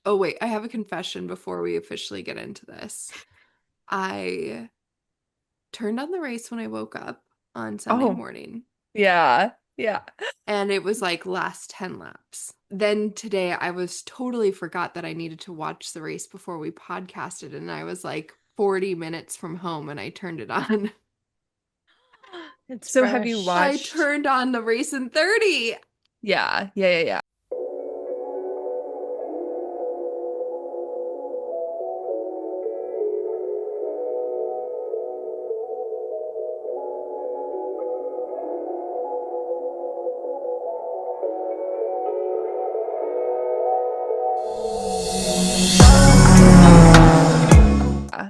Oh, wait, I have a confession before we officially get into this. I turned on the race when I woke up on Sunday Oh, morning, yeah. Yeah. and it was like last 10 laps. Then today I was totally forgot that I needed to watch the race before we podcasted, and I was like 40 minutes from home and I turned it on. It's So have you fresh. I watched? turned on the race in 30. Yeah. Yeah. Yeah. Yeah.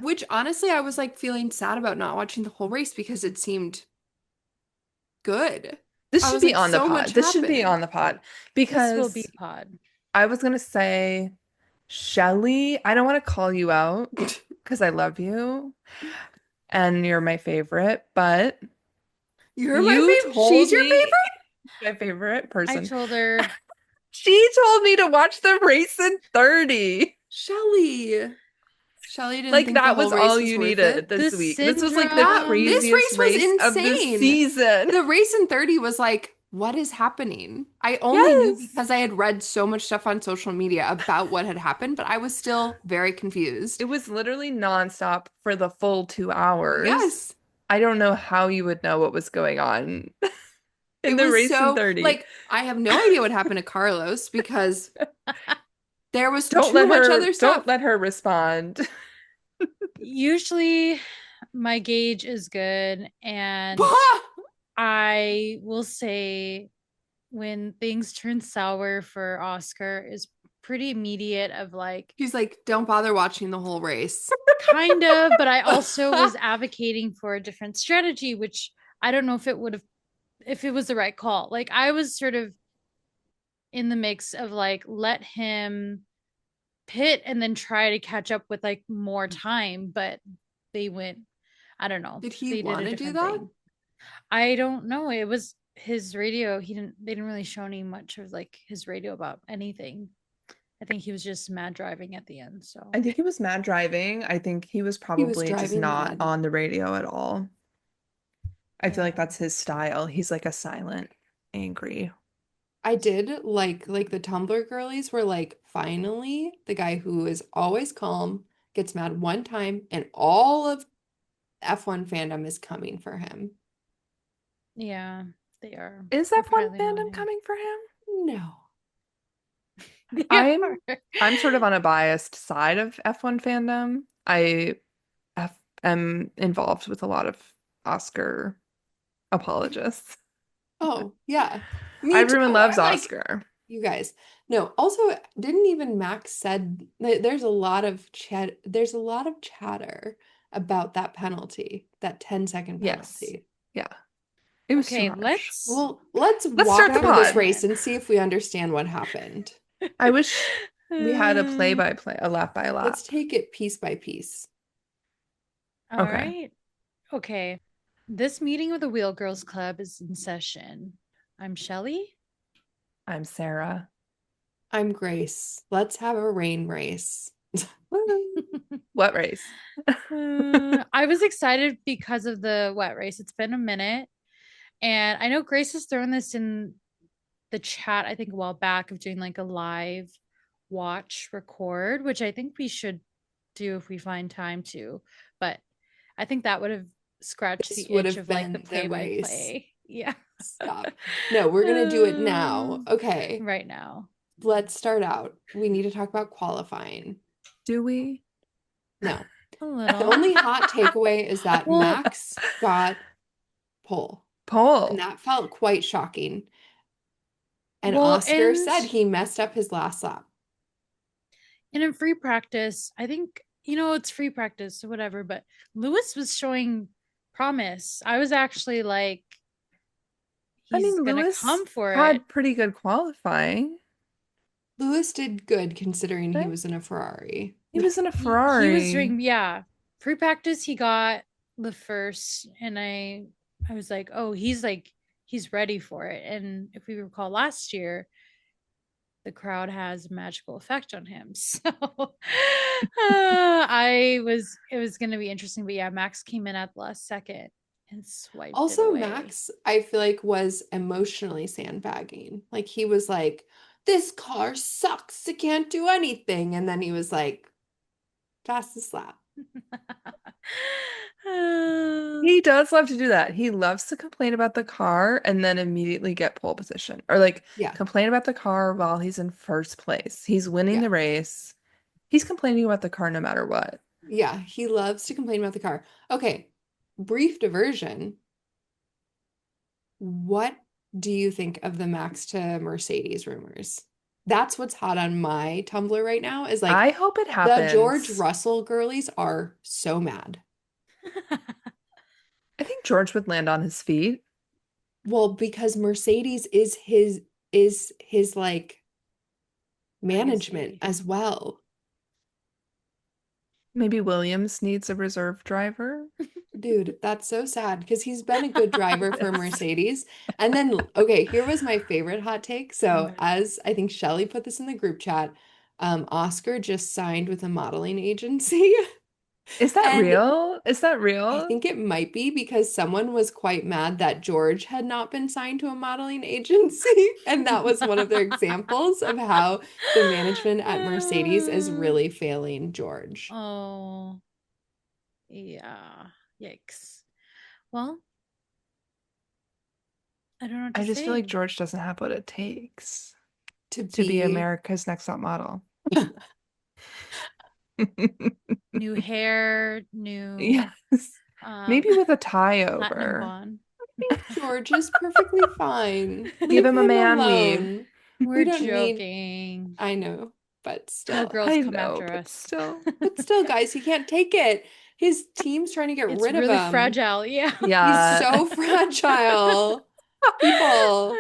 Which honestly, I was like feeling sad about not watching the whole race because it seemed good. This I should was be like, on the so much pod. This should be happened. on the pod This will be because pod. I was gonna say, Shelly, I don't want to call you out because I love you and you're my favorite, but You're my you favorite. She's told your me favorite? my favorite I person. told her She told me to watch the race in 30. Shelly. Shelly didn't Like think the that whole was all race was you worth needed it. the this week. This was like the This craziest syndrome. race was race of the insane. season. The race in 30 was like, what is happening? I only knew Yes. because I had read so much stuff on social media about what had happened, but I was still very confused. It was literally nonstop for the full 2 hours. Yes. I don't know how you would know what was going on in It the was race in so 30. like I have no idea what happened to Carlos because there was Don't too let much her other don't stuff. let her respond. Usually my gauge is good, and I will say when things turn sour for Oscar is pretty immediate of like He's like, don't bother watching the whole race. kind of, but I also was advocating for a different strategy, which I don't know if it would have if it was the right call. Like I was sort of in the mix of like let him pit and then try to catch up with like more time, but they went, I don't know, Did he they did want a to do different that? thing. I don't know. It was his radio. They didn't really show any much of like his radio about anything. I think he was just mad driving at the end. So I think he was mad driving. I think he was He was probably just driving not mad. on the radio at all. I feel like yeah. that's his style. He's like a silent, angry. I did like the Tumblr girlies were like, finally, the guy who is always calm gets mad one time and all of F1 fandom is coming for him. Yeah, they are. Is They're F1 piling on fandom him. coming for him? No. They I'm are. I'm sort of on a biased side of F1 fandom. Am involved with a lot of Oscar apologists. Oh, yeah. Me too. Everyone loves I'm like, Oscar. you guys. No, also didn't even Max said there's a lot of chatter about that penalty, that 10-second Yes. penalty. Yeah. It was too Okay, harsh. Well, let's Let's walk start the through this pod. race and see if we understand what happened. I wish we had a play Uh, by play, a lap by Let's lap. take it piece by piece. all Okay. right. Okay. This meeting with the Wheel Girls Club is in session. I'm Shelly. I'm Sarah. I'm Grace. Let's have a rain race. What race? I was excited because of the wet race. It's been a minute. And I know Grace has thrown this in the chat, I think a while back, of doing like a live watch record, which I think we should do if we find time to. But I think that would have scratched This the would itch have of like the been the play by race. play. Yeah. Stop. No, we're gonna do it now. Okay, Right now. let's start out. We need to talk about qualifying. Do we? No. A The little. only hot takeaway is that Well, Max got pole, and Poll. that felt quite shocking. And well, Oscar said he messed up his last lap. and in free practice, I think, it's free practice or whatever, but Lewis was showing promise. I was actually like, I he's mean, gonna Lewis come for it. had pretty good qualifying. Lewis did good considering he Right? was in a Ferrari. He was in a He was Ferrari. doing, yeah, free practice. He got the first, and I was like, oh, he's ready for it. And if we recall last year, the crowd has a magical effect on him. So it was going to be interesting. But yeah, Max came in at the last second and swiped it Also, away. Max, I feel like was emotionally sandbagging. Like he was like, "This car sucks. It can't do anything." And then he was like, "Fastest lap." He does love to do that. He loves to complain about the car and then immediately get pole position or like Yeah, complain about the car while he's in first place. He's winning yeah, the race. He's complaining about the car no matter what. yeah. He loves to complain about the car. Okay, brief diversion. What do you think of the Max to Mercedes rumors? That's what's hot on my Tumblr right now is like I hope it the George happens. Russell girlies are so mad. I think George would land on his feet. Well, because Mercedes is his like management Legacy. as well. Maybe Williams needs a reserve driver. Dude, that's so sad because he's been a good driver for Yes. Mercedes. And then, okay, here was my favorite hot take. So, Okay. as I think Shelly put this in the group chat, Oscar just signed with a modeling agency. Is that And real? Is that I real? think it might be because someone was quite mad that George had not been signed to a modeling agency. And that was one of their examples of how the management at Mercedes is really failing George. Oh, yeah. Yikes. Well, I don't know what to I just feel like say. George doesn't have what it takes To to be be, America's Next Top Model. New hair, new Yes. um Maybe with a tie platinum over. bond. I think George is perfectly fine. Give Leave him a him man weave. alone. We We're don't need, joking. I know, but No still. girls I come know, after but us. still. But still, guys, he can't take it. His team's trying to get It's rid of really him. fragile. Yeah. He's Yeah. so fragile. People.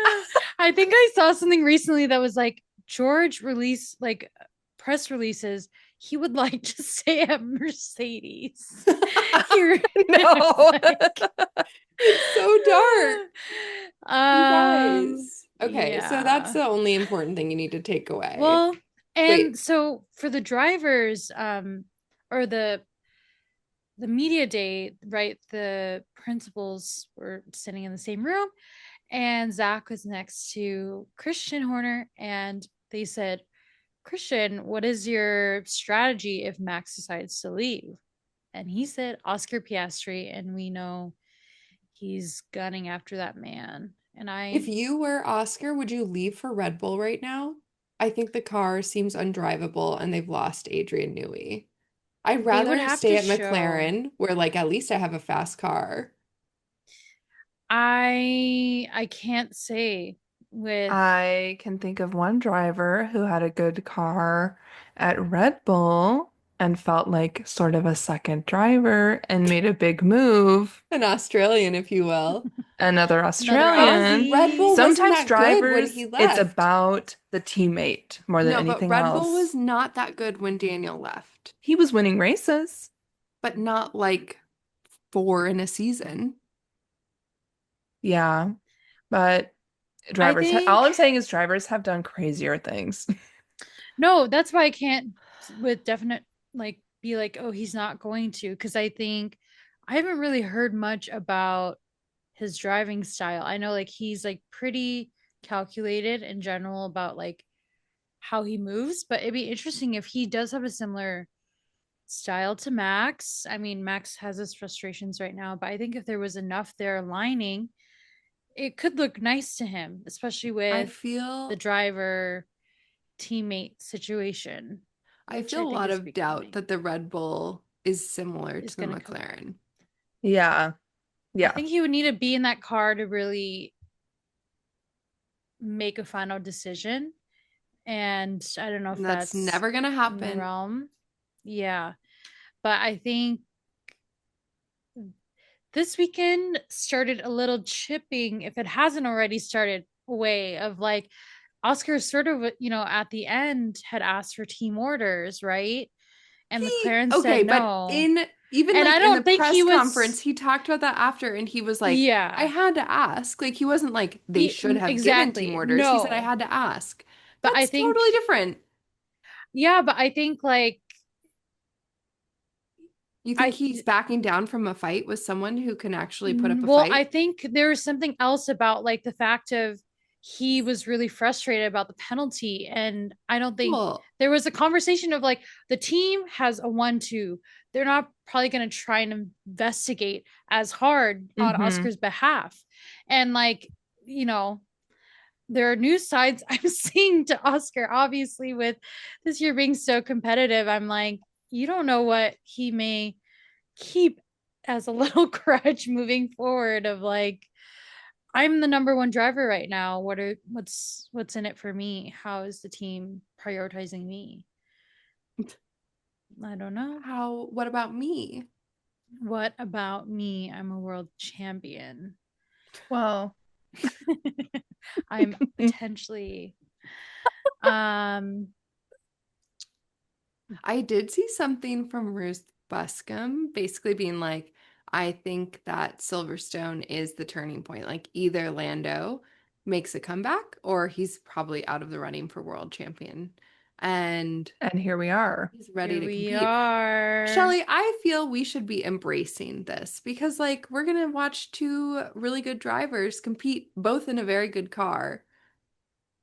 I think I saw something recently that was like George released like press releases. He would like to stay at Mercedes. Here, No. It's so dark. You guys. Okay, so that's yeah. the only important thing you need to take away. Well, and Wait, so for the drivers, or the media day, right? The principals were sitting in the same room, and Zach was next to Christian Horner, and they said, Christian, what is your strategy if Max decides to leave? And he said Oscar Piastri, and we know he's gunning after that man. And if I you were Oscar, would you leave for Red Bull right now? I think the car seems undrivable and they've lost Adrian Newey. I'd they would rather have stay to at show. McLaren where like at least I have a fast car. I can't say with I can think of one driver who had a good car at Red Bull and felt like sort of a second driver and made a big move. An Australian, if you will. Another another But Australian. Red Aussie. Bull wasn't Sometimes that good when drivers, he it's left. about the teammate more than No, but anything Red Bull was else. not that good when Daniel left, He was winning races. but not like four in a season. Yeah, but I all think I'm saying is drivers have done crazier things. no, that's why I can't with definite like be like, oh, he's not going to, because I think I haven't really heard much about his driving style. I know like he's like pretty calculated in general about like how he moves, but it'd be interesting if he does have a similar style to Max. I mean, Max has his frustrations right now, but I think if there was enough there aligning, it could look nice to him, especially I with the feel driver teammate situation, I which feel I a think lot is of doubt becoming that the Red Bull is similar is to the going to come. McLaren. Yeah, I yeah. think he would need to be in that car to really make a final decision. And I don't know if And that's that's never gonna in the happen. realm. Yeah. But I think this weekend started a little chipping, if it hasn't already started, way of like Oscar sort of, at the end had asked for team orders, right? And McLaren Okay, said but no. in even And like I in the don't think he press conference, was, he talked about that after and he was like, I yeah, had to ask. Like he wasn't like they should have given team exactly. orders. He said I No. had to ask. But I That's think, totally different. yeah, but I think like You think I he's backing down from a fight with someone who can actually put up a well, I fight? think there was something else about like the fact of he was really frustrated about the penalty. And I don't think Well, there was a conversation of like the team has a 1-2. They're not probably going to try and investigate as hard on Mm-hmm. Oscar's behalf. And like, you know, there are news sides I'm seeing to Oscar, obviously, with this year being so competitive. I'm like, you don't know what he may keep as a little grudge moving forward of like, I'm the number one driver right now. What's in it for me? How is the team prioritizing me? I don't know. what about me? What about me? I'm a world champion. Well, I'm potentially um I did see something from Ruth Buscom basically being like, I think that Silverstone is the turning point. Like either Lando makes a comeback or he's probably out of the running for world champion. And and here we are. he's ready here to we compete. are. Shelly, I feel we should be embracing this because, like, we're going to watch two really good drivers compete both in a very good car.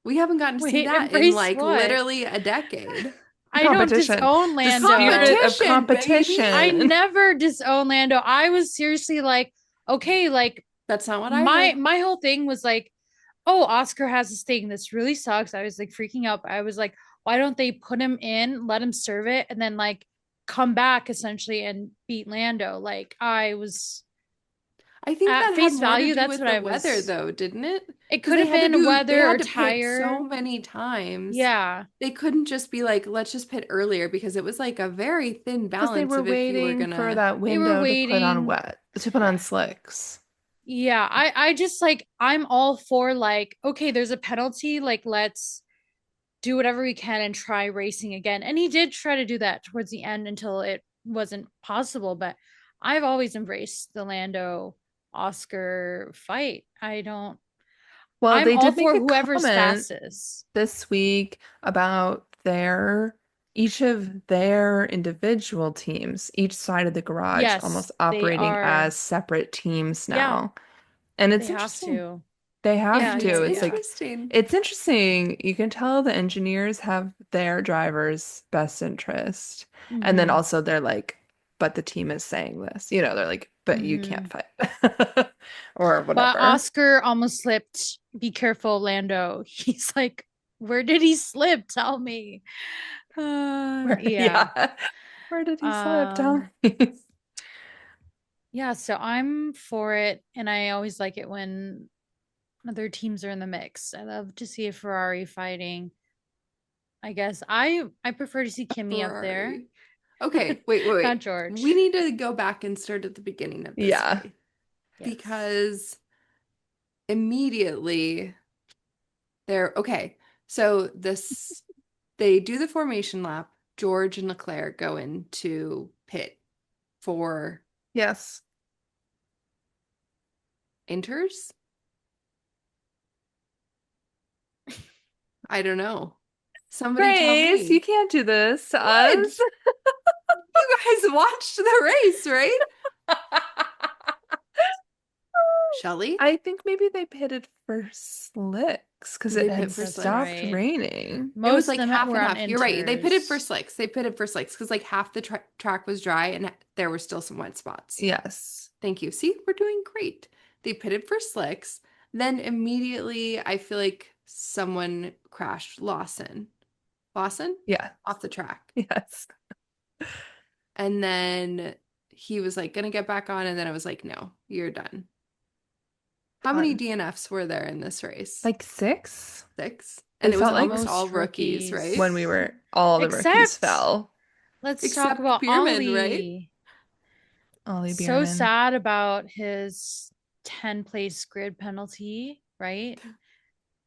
We haven't gotten to see Wait, that in embrace like what? literally a decade. I don't Competition. disown The Lando. spirit of Competition, baby. I competition. never disown Lando. I was seriously like, okay, like That's not what I my heard. my whole thing was like, oh, Oscar has this thing. This really sucks. I was like freaking out. I was like, why don't they put him in, let him serve it, and then like come back essentially and beat Lando? Like I was I think at that had face more to value, do that's with what the I weather, was. though, didn't it? It Because could have been they weather had or to pit so tire. many times. Yeah. They couldn't just be like, let's just pit earlier because it was like a very thin Because they balance were of if you were waiting for gonna. that They were window waiting. to put on slicks. Yeah, I just like I'm all for like, okay, there's a penalty, like let's do whatever we can and try racing again. And he did try to do that towards the end until it wasn't possible, but I've always embraced the Lando Oscar fight. I don't Well, I'm they all did make for a whoever's comment fastest. this week about each of their individual teams, each side of the garage almost Yes, they operating as are. separate teams Yeah, now. And they it's have interesting. to. They have Yeah, It's yeah, to. It's yeah. like interesting. it's interesting. You can tell the engineers have their driver's best interest. And then Mm-hmm. also they're like, but the team is saying this. They're like, but you Mm-hmm. can't fight. Or But whatever. Oscar almost slipped. Be careful, Lando. He's like, where did he slip? Tell me. Yeah. Yeah. Where did he slip? Tell Um, me. yeah, so I'm for it. And I always like it when other teams are in the mix. I love to see a Ferrari fighting. I guess I prefer to see Kimmy up there. Ferrari. Okay, wait. Not George. We need to go back and start at the beginning of this Yeah. race Yes. because immediately they're okay. So this they do the formation lap. George and Leclerc go into pit for Yes. inters. I don't know. Somebody tell Grace, you me. can't do this to What? us. You guys watched the race, right? Shelly? I think maybe they pitted for slicks because Did it they had pit for That's slicks? stopped right. raining. It was Most like of them half were and on half. You're right. They pitted for inters. slicks. They pitted for slicks because like half the track was dry and there were still some wet spots. Yes. Thank you. See, we're doing great. They pitted for slicks. Then immediately, I feel like someone crashed Lawson. Lawson? Yeah. Off the track. Yes. And then he was like, gonna get back on. And then I was like, no, you're done. How many Done. DNFs were there in this race? Like 6? Six. And It it was felt like almost Most all rookies, right? when rookies. we were all the rookies Except fell. let's talk Except about Bierman, right? Ollie. Ollie So Bierman. sad about his 10 place grid penalty, right?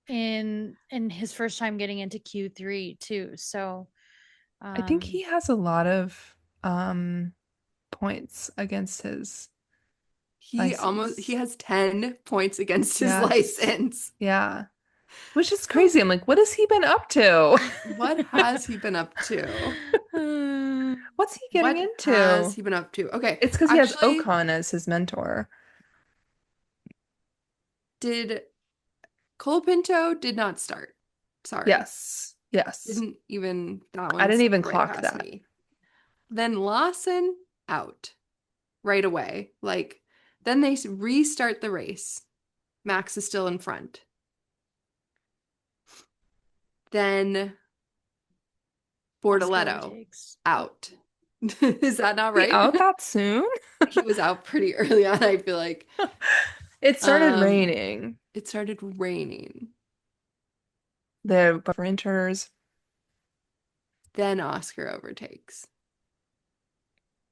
In his first time getting into Q3 too. So I think um he has a lot of points against his He license. has 10 points against his Yes. license. Yeah. Which is crazy. I'm like, what has he been up to? What has he been up to? What's he getting What has into? he been up to? Okay, It's because he has actually, Ocon as his mentor. did Colapinto did not start. Sorry. Yes. Yes. Didn't even, that I one didn't even skipped right clock past that. me. Then Lawson out right away. Like, then they restart the race. Max is still in front. Then Oscar Bortoletto overtakes. out. Is that not He right? out that soon? He was out pretty early on, I feel like. It started Um, raining. it started raining. The sprinters. Then Oscar overtakes.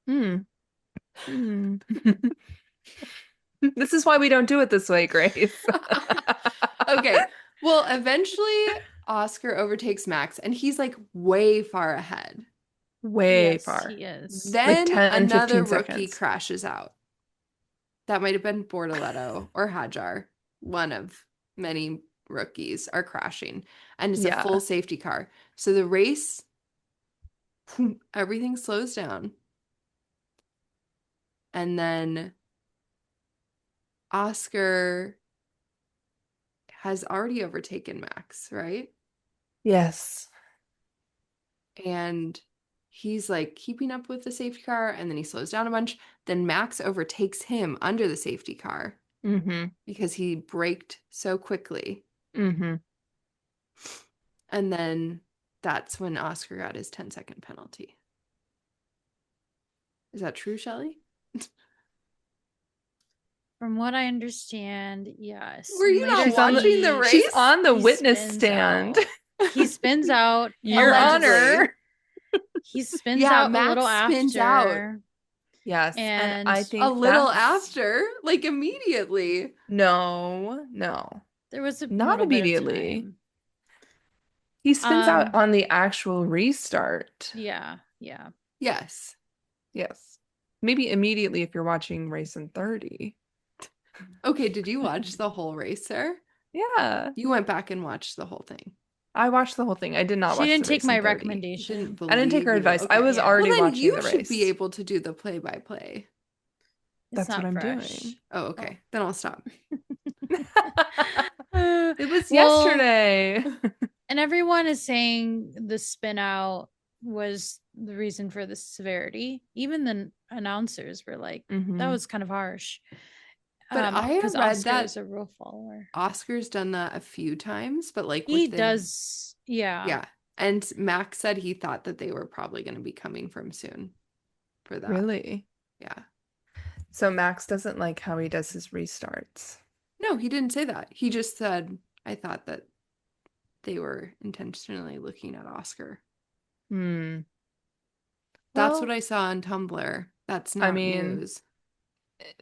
Hmm. Hmm. This is why we don't do it this way, Grace. Okay. Well, eventually Oscar overtakes Max and he's like way far ahead. Way Yes, far. he is. Like Then 10, another 15 rookie seconds. crashes out. That might have been Bortoletto or Hadjar. One of many rookies are crashing. And it's a full Yeah. safety car. So the race, everything slows down. And then Oscar has already overtaken Max, right? Yes. And he's like keeping up with the safety car and then he slows down a bunch. Then Max overtakes him under the safety car Mm-hmm. because he braked so quickly. Mm-hmm. And then that's when Oscar got his 10-second penalty. Is that true, Shelley? From what I understand, yes. Were And you not She's on the watching the she's race? on the he witness spins stand. out. He spins out Your and Allegedly. Honor. he spins Yeah, out a little Max spins out after. Yes, and And I a think little that's after, like immediately. no, there was a not little bit of immediately. time. He spins out on the actual restart. Yeah. Yes. Yes. Maybe immediately if you're watching race in 30. Okay, did you watch the whole race, Sarah? Yeah. You went back and watched the whole thing. I watched the whole thing. I did not She watch the didn't take race in my 30. recommendation. Didn't I didn't take believe her you. advice. I Okay. was Yeah. already Well, then watching you the should be race. able to do the play-by-play. It's That's not what I'm fresh. doing. Oh, okay. Then I'll stop. It was Well, yesterday. and everyone is saying the spin out was the reason for the severity. Even the announcers were like, that Mhm. was kind of harsh. But I have Because read Oscar that is a rule follower. Oscar's done that a few times, but like He within does, yeah. yeah. And Max said he thought that they were probably going to be coming from soon for that. Really? Yeah. So Max doesn't like how he does his restarts. No, he didn't say that. He just said, I thought that they were intentionally looking at Oscar. Hmm. That's Well, what I saw on Tumblr. That's I not mean, news.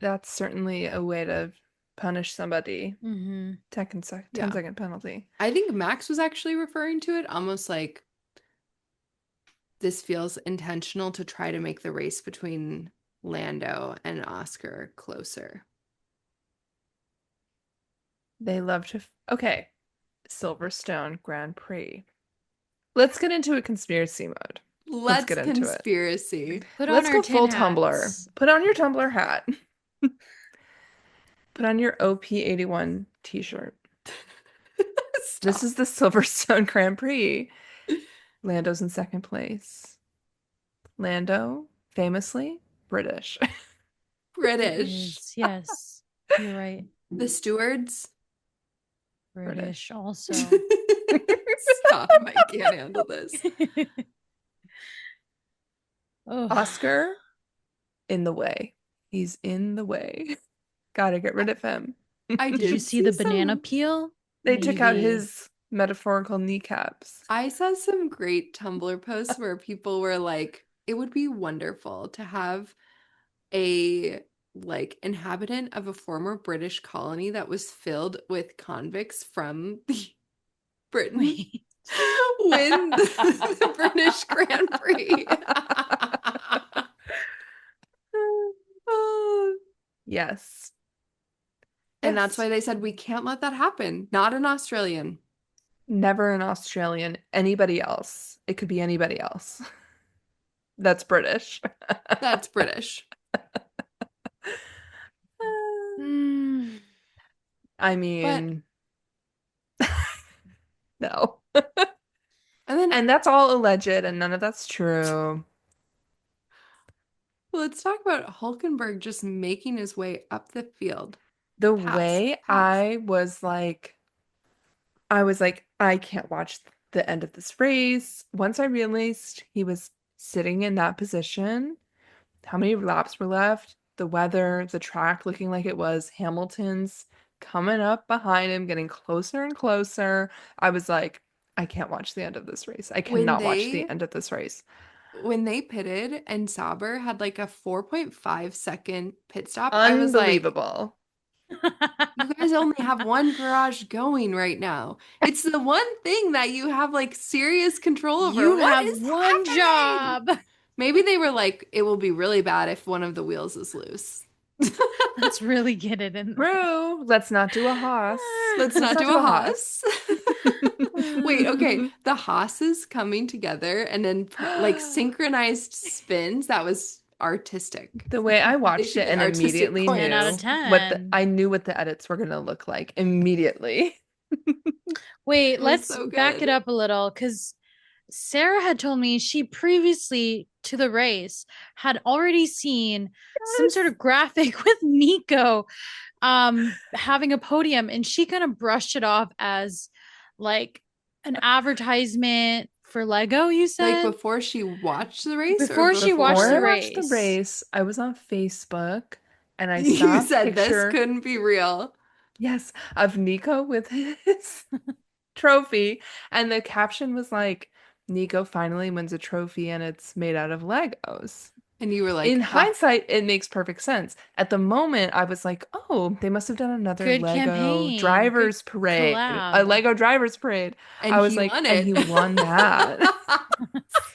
that's certainly a way to punish somebody. Mm-hmm. 10-second penalty. I think Max was actually referring to it almost like this feels intentional to try to make the race between Lando and Oscar closer. They love to. Okay. Silverstone Grand Prix. Let's get into a conspiracy mode. Let's get into it. Conspiracy. Put Let's on go our full tin Tumblr. hats. Put on your Tumblr hat. Put on your OP81 t-shirt. This is the Silverstone Grand Prix. Lando's in second place. Lando, famously British. British. Yes, you're right. The stewards. British also. Stop. I can't handle this. Oh. Oscar in the way. He's in the way. Gotta get rid of him. I Did you see the banana peel? They took out Maybe. his metaphorical kneecaps. I saw some great Tumblr posts where people were like, it would be wonderful to have a like inhabitant of a former British colony that was filled with convicts from the Britain Wait. win the British Grand Prix. Yes. And that's why they said we can't let that happen. Not an Australian. Never an Australian. Anybody else. It could be anybody else. That's British. That's British. Mm, I But mean, no. and then And that's all alleged, and none of that's true. let's talk about Hulkenberg just making his way up the field. The Pass, way pass. I was like, I can't watch the end of this race. Once I realized he was sitting in that position, how many laps were left, the weather, the track looking like it was Hamilton's coming up behind him, getting closer and closer. I was like, I can't watch the end of this race. I When cannot watch the they end of this race. when they pitted and Sauber had like a 4.5-second pit stop, I was like, Unbelievable. you guys only have one garage going right now. It's the one thing that you have like serious control over. you What have is one happening? job. Maybe they were like, it will be really bad if one of the wheels is loose. Let's really get it in there. True. Let's not do a Haas. Let's Let's not not do do a a Haas. Haas. Wait, okay. The Haas's coming together and then like synchronized spins. That was artistic. The way I They watched should it get and artistic 10 out of points. I 10. knew what the edits were gonna look like immediately. Wait, It was let's so back it good. up a little because Sarah had told me she previously to the race had already seen some sort Yes. of graphic with Nico having a podium, and she kind of brushed it off as like an advertisement for Lego, you Like said? before she watched the race or Before she Before watched I the before watched the race. race, I was on Facebook and I you saw a said this picture, couldn't be real? yes, of Nico with his trophy. And the caption was like, Nico finally wins a trophy and it's made out of Legos. And you were like, In ha, hindsight, it makes perfect sense. At the moment, I was like, oh, they must have done another Good Lego campaign, good drivers parade, a collab. Lego drivers parade. and I was he like, won and it. he won that.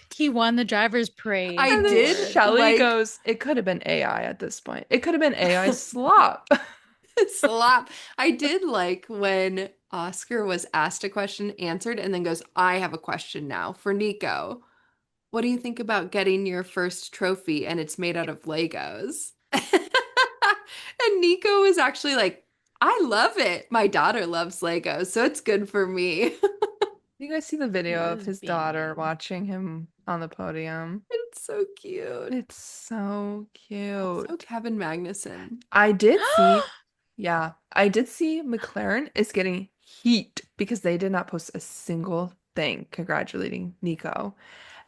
He won the driver's parade I And then did award. Shelly like goes, it could have been AI at this point. It could have been AI slop. slap. I did like when Oscar was asked a question, answered, and then goes, I have a question now for Nico. What do you think about getting your first trophy and it's made out of Legos? And Nico was actually like, I love it. My daughter loves Legos, so it's good for me. You guys see the He video of was his being daughter mean. watching him on the podium? It's so cute. It's so Also, cute. Kevin Magnuson. I did see, yeah, I did see McLaren is getting heat because they did not post a single thing congratulating Nico.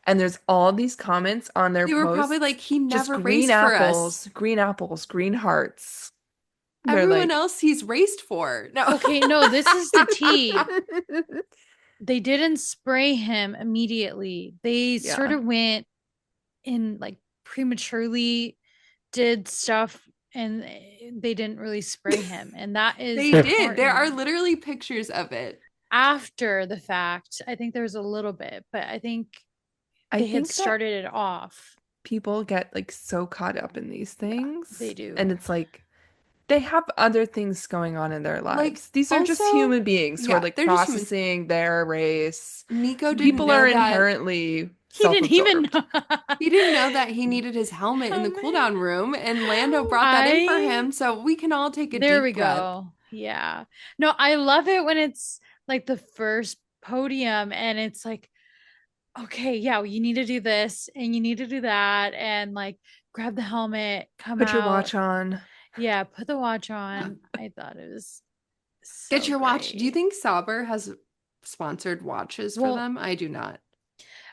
And there's all these comments on their They were probably posts, like, he just never raced for us. green apples, green hearts. They're Everyone like, else he's raced for. No. Okay, no, this is the tea. They didn't spray him immediately. They sort yeah. of went in like prematurely did stuff and they didn't really spray him. And that is They did. There are important. literally pictures of it. After the fact, I think there was a little bit, but I think I they had think that started it off. people get like so caught up in these Yeah, They things, do. and it's like they have other things going on in their like lives. These are just also, human beings who are yeah, like they're just humans. processing their race. Nico didn't People are know that inherently He didn't even self-absorbed. know. he didn't know that he needed his helmet in Oh the man. cooldown room, and Lando brought that in for I him, so we can all take a There deep we breath. go. Yeah. No, I love it when it's like the first podium and it's like, okay, yeah, well, you need to do this and you need to do that and like grab the helmet, come Put your out. watch on. Yeah, put the watch on. I thought it was Get so your watch. Do you great. think Sauber has sponsored watches for Well, them? I do not.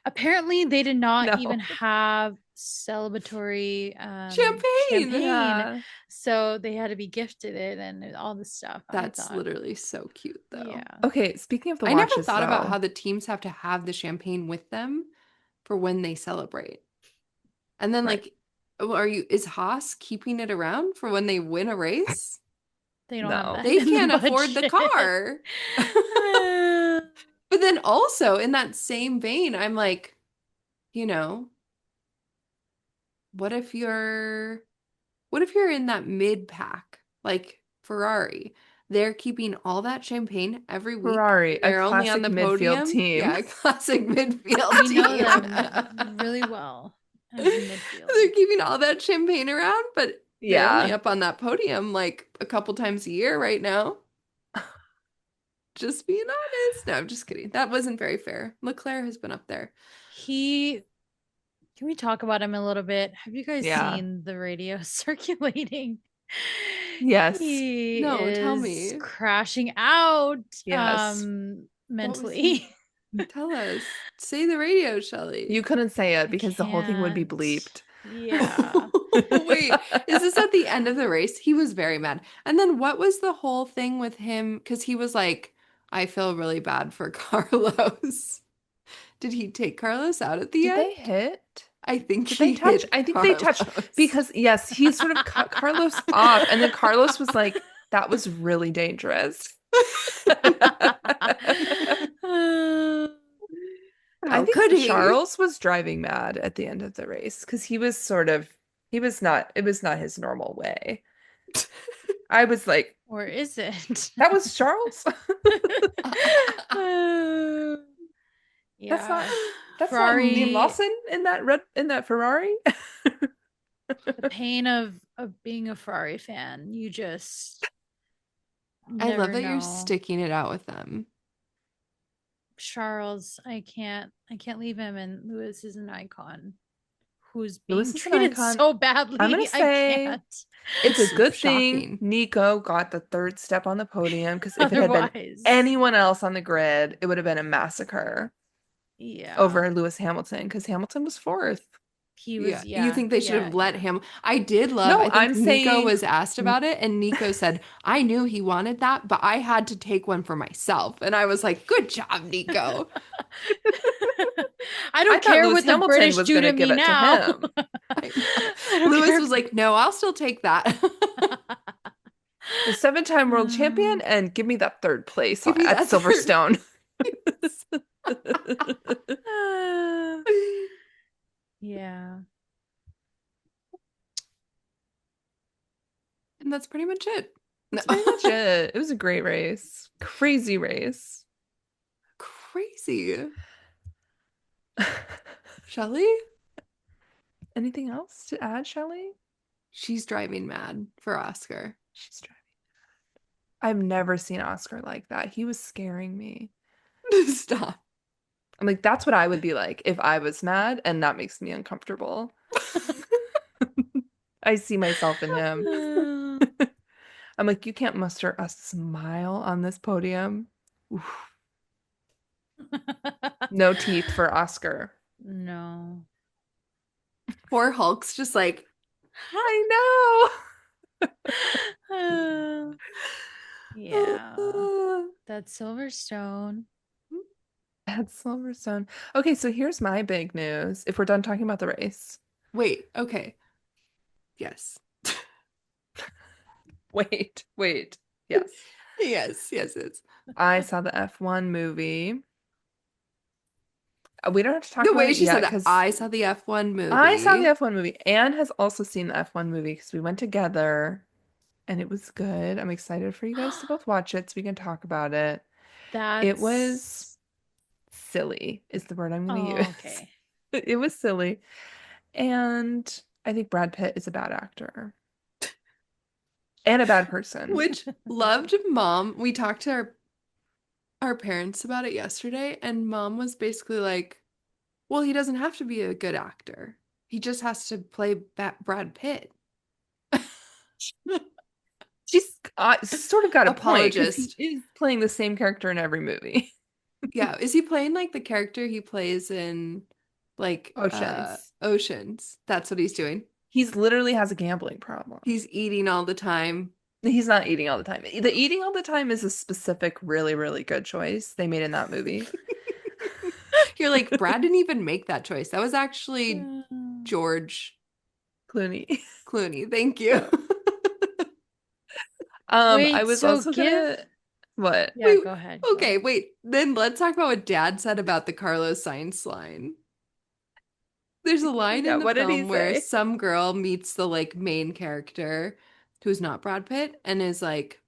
apparently they did not even No. have celebratory Champagne. champagne. Yeah. So they had to be gifted it and all this stuff. I That's thought, literally so cute, though. yeah. Okay, speaking of the I never watches thought about how though. the teams have to have the champagne with them for when they celebrate. And then, Right. like, is Haas keeping it around for when they win a race? They don't have No. that They in the can't afford the budget. car. But then also in that same vein, I'm like, you know, what if you're what if you're in that mid pack, like Ferrari? They're keeping all that champagne every week. Ferrari, a They're only on classic the midfield podium. team. Yeah, classic midfield We know team. them really well as midfield. They're keeping all that champagne around, but they're only Yeah. up on that podium like a couple times a year right now. Just being honest. No, I'm just kidding. That wasn't very fair. Leclerc has been up there. He Can we talk about him a little bit? Have you guys Yeah. seen the radio circulating? Yes. He No, tell is me. crashing out Yes. What was mentally. he? Tell us. Say the radio, You Shelley. couldn't say it I because the whole thing would be can't. bleeped. Yeah. Wait, is this at the end of the race? He was very mad. And then what was the whole thing with him? Because he was like, I feel really bad for Carlos. Did he take Carlos out at the Did end? they hit? I think Did they he touch? hit I think they touched Carlos. because yes, he sort of cut Carlos off, and then Carlos was like, "That was really dangerous." I How think could he? Charles was driving mad at the end of the race because he was not, it was not his normal way. I was like, Or is it? that was Charles? That's not Yeah. that's not Liam Ferrari, Lawson in that Ferrari. the pain of being a Ferrari fan. You just I love never that you're know. sticking it out with them. Charles, I can't leave him, and Lewis is an icon who's Lewis being is an treated icon. so badly. I'm gonna I say can't. it's a It's good thing shocking. Nico got the third step on the podium because if it had been Otherwise, anyone else on the grid, it would have been a massacre yeah, over Lewis Hamilton because Hamilton was fourth. he Yeah. was. You think they should Yeah, have let yeah. him? I did love, No, I think I'm Nico saying was asked n- about it, and Nico said, I knew he wanted that, but I had to take one for myself. And I was like, good job, Nico. I I don't thought care Lewis what the Hamilton British was do gonna to give me it to now. him. I know. I don't Lewis care. was like, no, I'll still take that. The seven-time world Uh, champion, and give me that third place Give me at that third. Silverstone. yeah. And that's pretty much it. No. That's pretty much it. It was a great race. Crazy race. Crazy. Shelley? Anything else to add, Shelley? She's driving mad for Oscar. She's driving. I've never seen Oscar like that. He was scaring me. Stop. I'm like, that's what I would be like if I was mad, and that makes me uncomfortable. I see myself in him. I'm like, you can't muster a smile on this podium. Oof. No teeth for Oscar. No. Poor Hulk's just like, I Yeah. know. That's Silverstone. That's Silverstone. Okay, so here's my big news. If we're done talking about the race. wait, okay. Yes. Wait. Yes. Yes, it's. I saw the F1 movie. We don't have to talk The about way it she yet said that, because I saw the F1 movie. I saw the F1 movie. Anne has also seen the F1 movie because we went together and it was good. I'm excited for you guys to both watch it so we can talk about it. It was That's silly, is the word I'm going to use. okay. It was silly. And I think Brad Pitt is a bad actor and a bad person. Which loved mom. We talked to our parents about it yesterday, and mom was basically like, well, he doesn't have to be a good actor. He just has to play Brad Pitt. She's sort of got a point because he Apologist. is playing the same character in every movie. Yeah, is he playing like the character he plays in like Oceans. Oceans? That's what he's doing. He's literally has a gambling problem. He's eating all the time. He's not eating all the time. The eating all the time is a specific, really, really good choice they made in that movie. You're like, Brad didn't even make that choice. That was actually George Clooney. Clooney. Thank you. Wait, I was so also gonna what? Yeah, Wait, go ahead. Okay, wait. Then let's talk about what Dad said about the Carlos Sainz line. There's a line Yeah, in the what did he film where say? some girl meets the like main character who's not Brad Pitt and is like,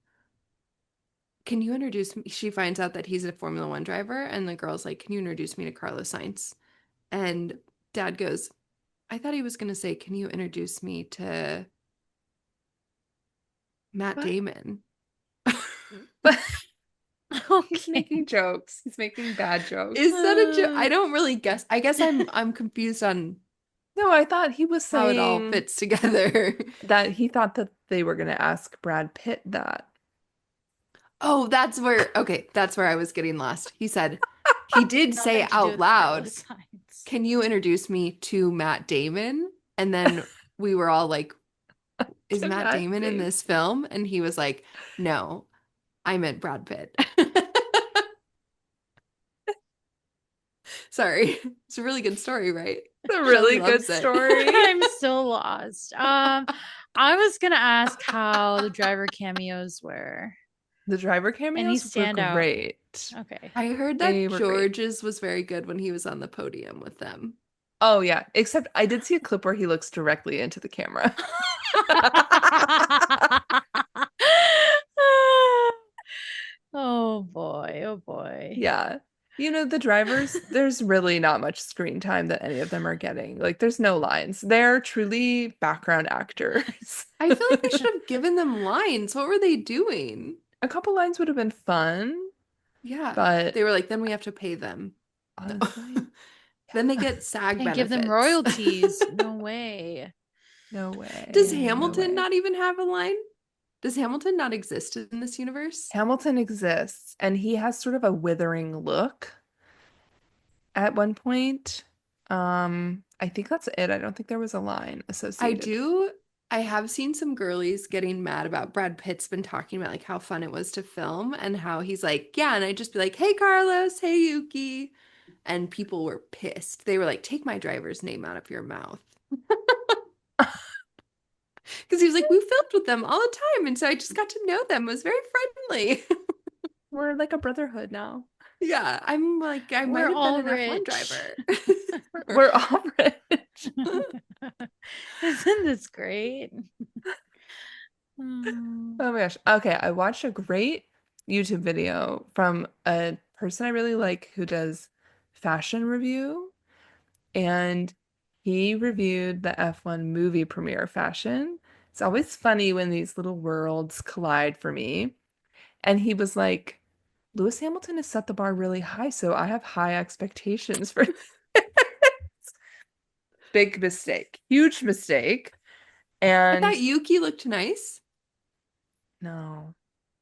can you introduce me? She finds out that he's a Formula One driver, and the girl's like, can you introduce me to Carlos Sainz? And dad goes, I thought he was going to say, can you introduce me to Matt What? Damon? But he's Okay. making jokes. He's making bad jokes. Is that a joke? I don't really guess. I guess I'm confused on No, I thought he was how it all saying fits together. that he thought that they were going to ask Brad Pitt that. Oh, that's where I was getting lost. He said he did say Nothing to do out with loud, Carlos Sainz. can you introduce me to Matt Damon? And then we were all like, is To Matt Matt Damon in Damon. this film? And he was like, no, I meant Brad Pitt. Sorry. It's a really good story, right? It's a Shelby really good loves it. story. I'm so lost. I was gonna ask how the driver cameos were. The driver Any cameos were standout? great. Okay. I heard They that were great. George's was very good when he was on the podium with them. Oh yeah, except I did see a clip where he looks directly into the camera. Oh boy, oh boy. Yeah. You know, the drivers, there's really not much screen time that any of them are getting. Like, there's no lines. They're truly background actors. I feel like they should have given them lines. What were they doing? A couple lines would have been fun, Yeah. but They were like, then we have to pay them. No. honestly, Then they get SAG Can't give them benefits. royalties. No way. no way. Does No Hamilton way. not even have a line? Does Hamilton not exist in this universe? Hamilton exists, and he has sort of a withering look at one point. I think that's it. I don't think there was a line associated. I have seen some girlies getting mad about Brad Pitt's been talking about like how fun it was to film and how he's like, yeah, and I'd just be like, hey Carlos, hey Yuki. And people were pissed. They were like, take my driver's name out of your mouth. Because he was like, we filmed with them all the time. And so I just got to know them. It was very friendly. We're like a brotherhood now. Yeah, I'm like, I might We're have all been an F1 rich. driver. We're all rich. Isn't this great? Hmm. Oh my gosh. Okay, I watched a great YouTube video from a person I really like who does fashion review, and he reviewed the F1 movie premiere fashion. It's always funny when these little worlds collide for me. And he was like, Lewis Hamilton has set the bar really high, so I have high expectations for big mistake, huge mistake. I And thought Yuki looked nice. no,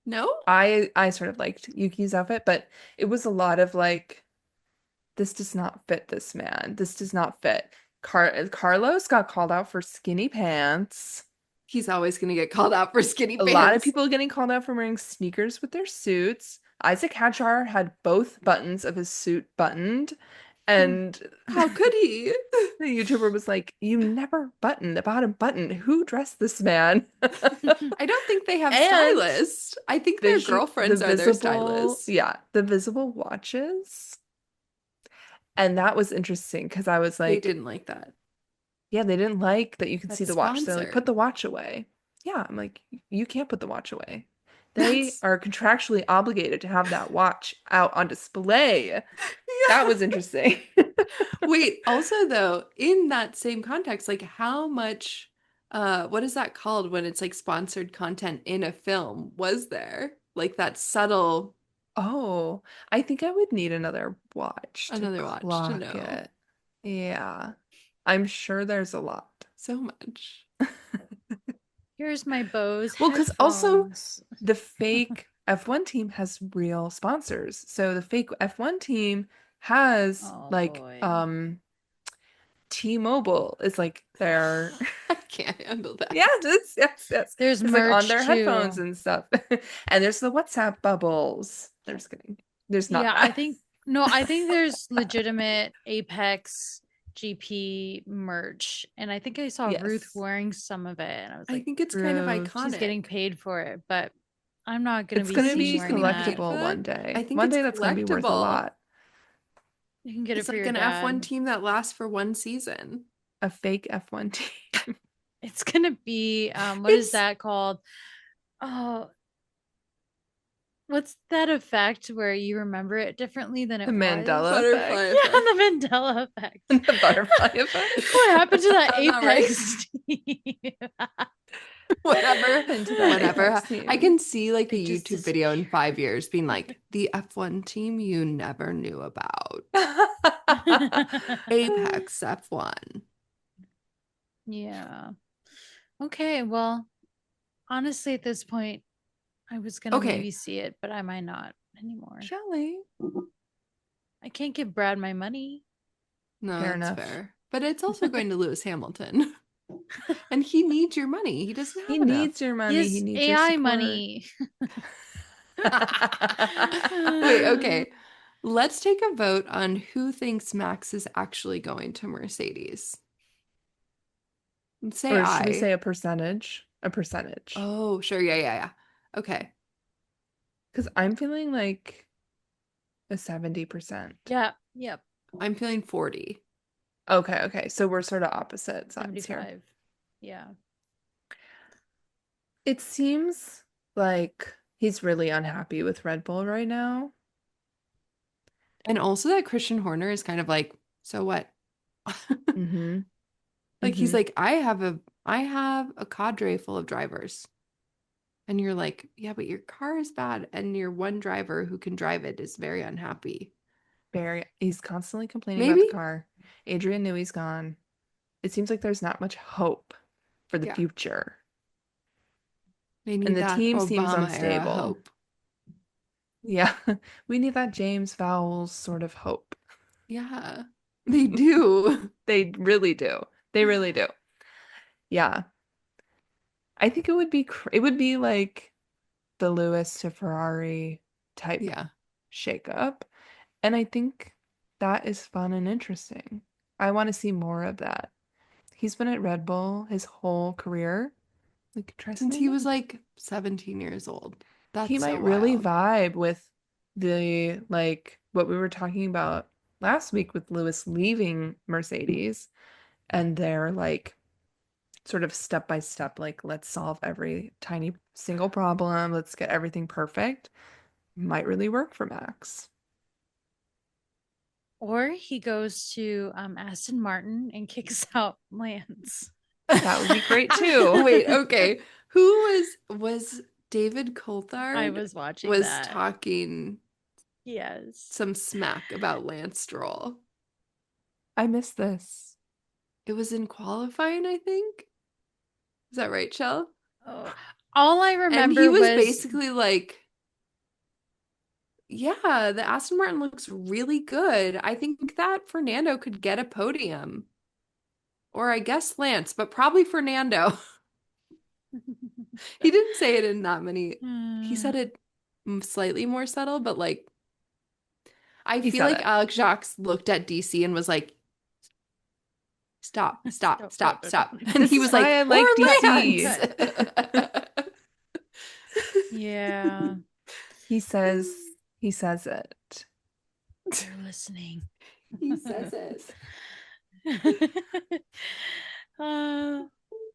No? I sort of liked Yuki's outfit, but it was a lot of like, this does not fit this man. This does not fit. Carlos got called out for skinny pants. He's always going to get called out for skinny A pants. lot of people getting called out for wearing sneakers with their suits. Isaac Hatchar had both buttons of his suit buttoned. And How could he? the YouTuber was like, you never buttoned the bottom button. Who dressed this man? I don't think they have And stylists. I think their girlfriends are their stylists. Yeah, the visible watches. And that was interesting because I was They like, didn't like that. yeah, they didn't like that you could see That's the watch. They're like, put sponsored. the watch away. Yeah, I'm like, you can't put the watch away. They That's are contractually obligated to have that watch out on display. That was interesting. Wait, also though, in that same context, like how much what is that called when it's like sponsored content in a film was there? Like that subtle Oh, I think I would need another watch to another watch to clock know it. Yeah, I'm sure there's a lot. so much. Here's my Bose Well, because also headphones. the fake F1 team has real sponsors. So the fake F1 team has Oh like boy. T-Mobile is like their I can't handle that. yes. There's It's like on merch their headphones too. and stuff. And there's the WhatsApp bubbles. I'm just kidding. There's not Yeah, I that. think no, I think there's legitimate Apex GP merch. And I think I saw Ruth Yes. wearing some of it. And I was I like, think it's kind of Ruth, she's getting iconic. paid for it, but I'm not gonna It's be gonna Isn't seen be she wearing getting that. paid for collectible that? one day. I think One it's day that's gonna be worth a collectible. lot. You can get it It's for like your an F1 dad. team that lasts for one season. A fake F1 team. It's gonna be what is It's that called? Oh, what's that effect where you remember it differently than The it Mandela was? Butterfly effect. Yeah, effect. the Mandela effect. The butterfly effect. What happened to that Sound about right? Apex team? Whatever, Happened to that whatever. Apex I team. can see like a They just YouTube video in disappeared. 5 years being like the F1 team you never knew about. Apex F1. Yeah. Okay, well, honestly, at this point, I was gonna Okay, maybe see it, but I might not anymore. Shelley. I can't give Brad my money. no, Fair that's enough. fair. But it's also going to Lewis Hamilton. And he needs your money. He doesn't He have enough. needs your He money. He has needs your AI support. money. Wait, okay. Let's take a vote on who thinks Max is actually going to Mercedes. Say Or should we I. say a percentage? A percentage. Oh, sure. Yeah. Okay. Because I'm feeling like a 70%. Yeah, yep. I'm feeling 40. Okay. So we're sort of opposite sides here. 75. Yeah. It seems like he's really unhappy with Red Bull right now. And also that Christian Horner is kind of like, so what? Mm-hmm. Like he's like, I have a cadre full of drivers. And you're like, yeah, but your car is bad and your one driver who can drive it is very unhappy. He's constantly complaining about Maybe? the car. Adrian knew he's gone. It seems like there's not much hope for the Yeah. future. They And need the that team seems Obama era unstable. hope. Yeah. We need that James Vowles sort of hope. Yeah, they do. They really do. They really do. Yeah. I think it would be like the Lewis to Ferrari type Yeah. shakeup. And I think that is fun and interesting. I want to see more of that. He's been at Red Bull his whole career. Like, try Since something he was new. like 17 years old. He That's so might really wild. vibe with the like what we were talking about last week with Lewis leaving Mercedes and their like sort of step by step, like let's solve every tiny single problem, let's get everything perfect. Might really work for Max. Or he goes to Aston Martin and kicks out Lance. That would be great too. Wait, okay. Who was David Coulthard I was watching was that. talking Yes. some smack about Lance Stroll. I miss this. It was in qualifying, I think. Is that right, Shell? Oh, all I remember And he was was basically like, yeah, the Aston Martin looks really good. I think that Fernando could get a podium. Or I guess Lance, but probably Fernando. He didn't say it in that many. He said it slightly more subtle, but like I He feel said like it. Alex Jacques looked at DC and was like, stop. And This he is was like, why I or like Lance. DC. Yeah. He says it. You're listening. He says it.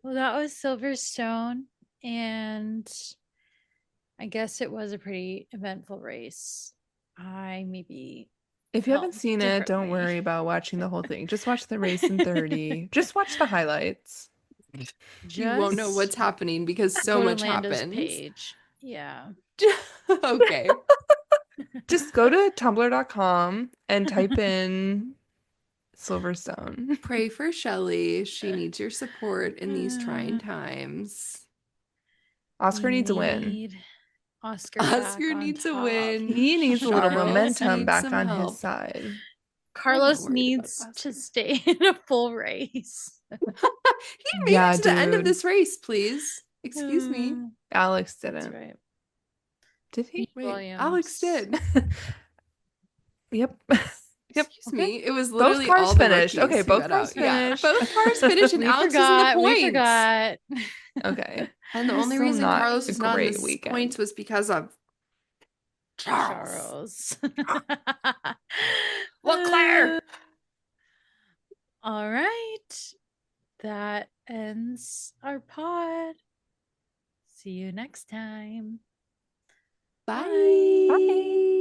Well, that was Silverstone, and I guess it was a pretty eventful race. I maybe If you haven't felt seen it, don't differently. worry about watching the whole thing. Just watch the race in 30. Just watch the highlights. You won't know what's Just happening because so go to much Lando's happens. page. Yeah. Okay. Just go to tumblr.com and type in Silverstone. Pray for Shelley. She needs your support in these trying times. Oscar We needs a win. need Oscar back Oscar on needs a top. win. He needs a little Charles momentum needs back some on help. his side. I'm Carlos not worried about needs Oscar. to stay in a full race. He made Yeah, it to the end of dude. this race, please. Excuse me. Alex That's didn't. right. Did he? Wait, Alex Williams. did. Yep. Yep. Excuse Okay. me. It was Both literally cars all the finished. rookies Okay, who both got cars out. Yeah, finished. both cars finished, and We Alex is in the forgot. points. We forgot. Okay. And the It was only still reason not Carlos a was not in great the weekend. points was because of Charles. Leclerc. All right. That ends our pod. See you next time. Bye. Bye.